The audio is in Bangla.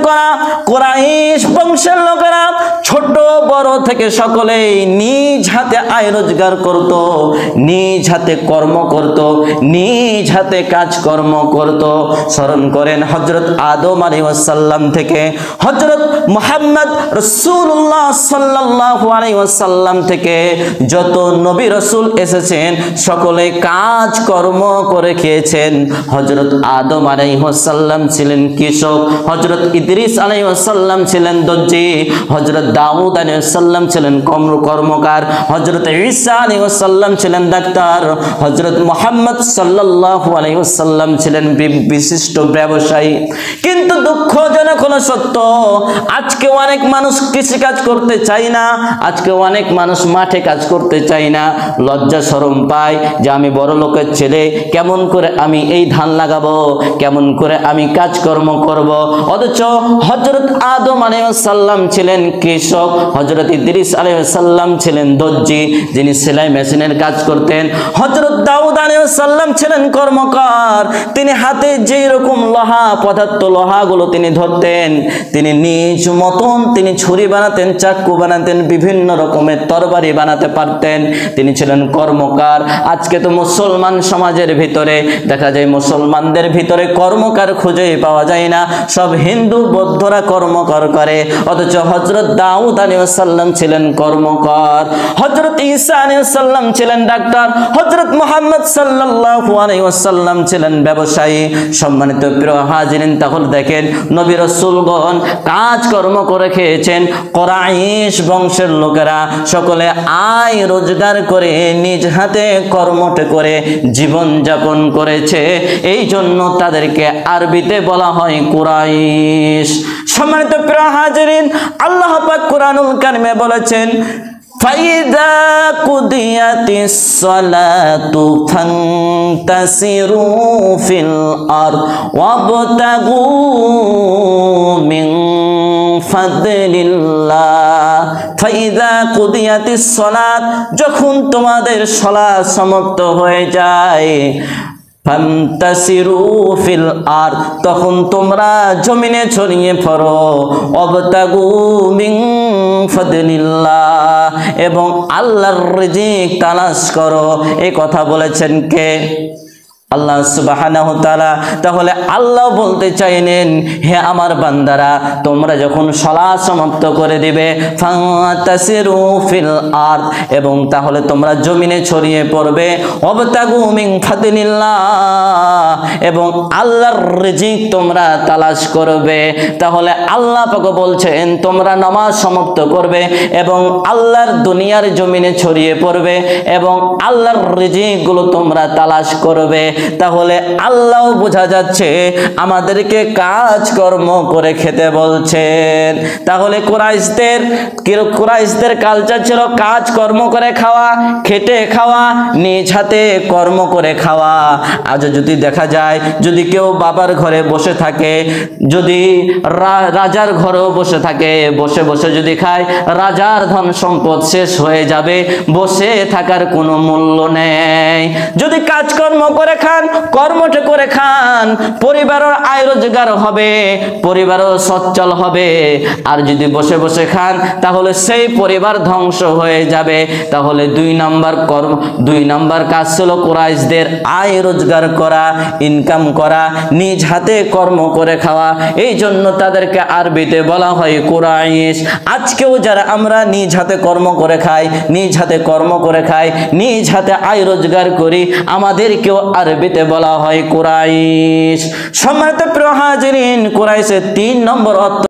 করা। কুরাইশ বংশের লোকেরা ছোট বড় থেকে সকলেই নিজ হাতে আয় রোজগার করত, নিজ হাতে কর্ম করত, নিজ হাতে কাজকর্ম করত। স্মরণ করেন হযরত আদম আলাইহিস সালাম থেকে হযরত মুহাম্মদ রাসূলুল্লাহ সাল্লাল্লাহু আলাইহি ওয়াসাল্লাম থেকে যত নবী রাসূল এসেছেন সকলে কাজ কর্ম করে খেয়েছেন। হযরত আদম আলাইহিস সালাম ছিলেন কৃষক, হযরত ইদ্রিস আলাইহিস সালাম ছিলেন দর্জি, হযরত দাউদ আলাইহিস সালাম ছিলেন কর্মকার, হযরত ঈসা আলাইহিস সালাম ছিলেন ডাক্তার, হযরত মুহাম্মদ সাল্লাল্লাহু আলাইহি ওয়াসাল্লাম ছিলেন বিশিষ্ট ব্যবসায়ী। কিন্তু দুঃখজনক হলো সত্য, আজকে অনেক মানুষ কৃষি কাজ করতে চায় না, আজকে অনেক মানুষ মাঠে কাজ করতে চায় না। লজ্জা শরম পায় যে আমি বড় লোকের ছেলে, কেমন করে আমি এই ধান লাগাবো, কেমন করে আমি কাজকর্ম করব। অথচ হযরত আদম আলাইহিস সালাম ছিলেন কৃষক, হযরত ইদ্রিস আলাইহিস সালাম ছিলেন দর্জি যিনি সেলাই মেশিনের কাজ করতেন, হযরত দাউদ আলাইহিস সালাম ছিলেন কর্মকার, তিনি হাতে যেই রকম লোহা পদার্থ লোহাগুলো তিনি ধরতেন, তিনি নিজ মতন তিনি ছুরি বানাতেন, চাকু বানাতেন, বিভিন্ন রকমের তরবারি বানাতে পারতেন, তিনি ছিলেন কর্মকার। আজকে তো মুসলমান সমাজের ভিতরে দেখা যায় মুসলমানদের ভিতরে কর্মকার খুঁজে পাওয়া যায় না, সব হিন্দু বৌদ্ধরা কর্মকার করে। অথচ হযরত দাউদ আলাইহিস সালাম ছিলেন কর্মকার, হযরত ঈসা আলাইহিস সালাম ছিলেন ডাক্তার, হযরত মুহাম্মদ সাল্লাল্লাহু আলাইহি ওয়াসাল্লাম ছিলেন ব্যবসায়ী। সম্মানিত প্রিয় হাজিরিন, তাহলে দেখেন নবী রাসূলগণ কাজ কর্ম করে খেয়েছেন। কুরাইশ বংশের লোকেরা সকলে আয় রোজগার করে নিজ হাতে কর্মটে করে জীবন যাপন করেছে, এই জন্য তাদেরকে আরবিতে বলা হয় কুরাইশ। সম্মানিত প্রিয় হাজিরিন, আল্লাহ পাক কুরআনুল কারিমে বলেছেন ফাইদা কুদিয়াতিস সালাতু ফান্তাসিরু ফিল আরদ ওয়াবতাগু মিন ফাদলিল্লাহ। ফাইদা কুদিয়াতিস সালাত, যখন তোমাদের সালাত সমাপ্ত হয়ে যায়, ফান্তাসিরু ফিল আরদ, তখন তোমরা জমিনে ছড়িয়ে পড়ো, ওয়াবতাগু মিন ফাদলিল্লাহ, এবং আল্লাহর রিজিক তালাশ করো। এই কথা বলেছেন কে? আল্লাহ সুবহানাহু ওয়া তাআলা। তাহলে আল্লাহ বলতে চাইলেন, হে আমার বান্দারা, তোমরা যখন সালাত সমাপ্ত করে দিবে, ফান্তাসিরু ফিল আরদ, এবং তাহলে তোমরা জমিনে ছড়িয়ে পড়বে, ওয়াবতাগু মিন ফাদলিল্লাহ, এবং আল্লাহর রিজিক তোমরা তালাশ করবে। তাহলে আল্লাহ পাক বলছেন তোমরা নামাজ সমাপ্ত করবে এবং আল্লাহর দুনিয়ার জমিনে ছড়িয়ে পড়বে এবং আল্লাহর রিজিক গুলো তোমরা তালাশ করবে। তাহলে আল্লাহ বোঝা যাচ্ছে আমাদেরকে কাজ কর্ম করে খেতে বলছেন। তাহলে কুরাইশদের কালচার ছিল কাজ কর্ম করে খাওয়া, খেটে খাওয়া, নিজ হাতে কর্ম করে খাওয়া। আজ যদি দেখা যায়, যদি কেউ বাবার ঘরে বসে থাকে, যদি রাজার ঘরেও বসে থাকে, বসে বসে যদি খায়, রাজার ধন সম্পদ শেষ হয়ে যাবে, বসে থাকার কোনো মূল্য নেই। যদি কাজকর্ম করে খান, কর্মটা করে খান, পরিবারের আয় রোজগার হবে, পরিবারও সচ্ছল হবে। আর যদি বসে বসে খান, তাহলে সেই পরিবার ধ্বংস হয়ে যাবে। তাহলে দুই নাম্বার কাজ ছিল কুরাইশদের আয় রোজগার করা, ইনকাম করা, নিজ হাতে কর্ম করে খাওয়া। এই জন্য তাদেরকে আরবিতে বলা হয় কুরাইশ। আজকেও যারা আমরা নিজ হাতে কর্ম করে খাই, নিজ হাতে কর্ম করে খাই, নিজ হাতে আয় রোজগার করি, আমাদেরকেও আরবিতে বলা হয় কুরাইশ। সম্মানিত প্রিয় হাজিরিন, কুরাইশের 3 নম্বর অর্থ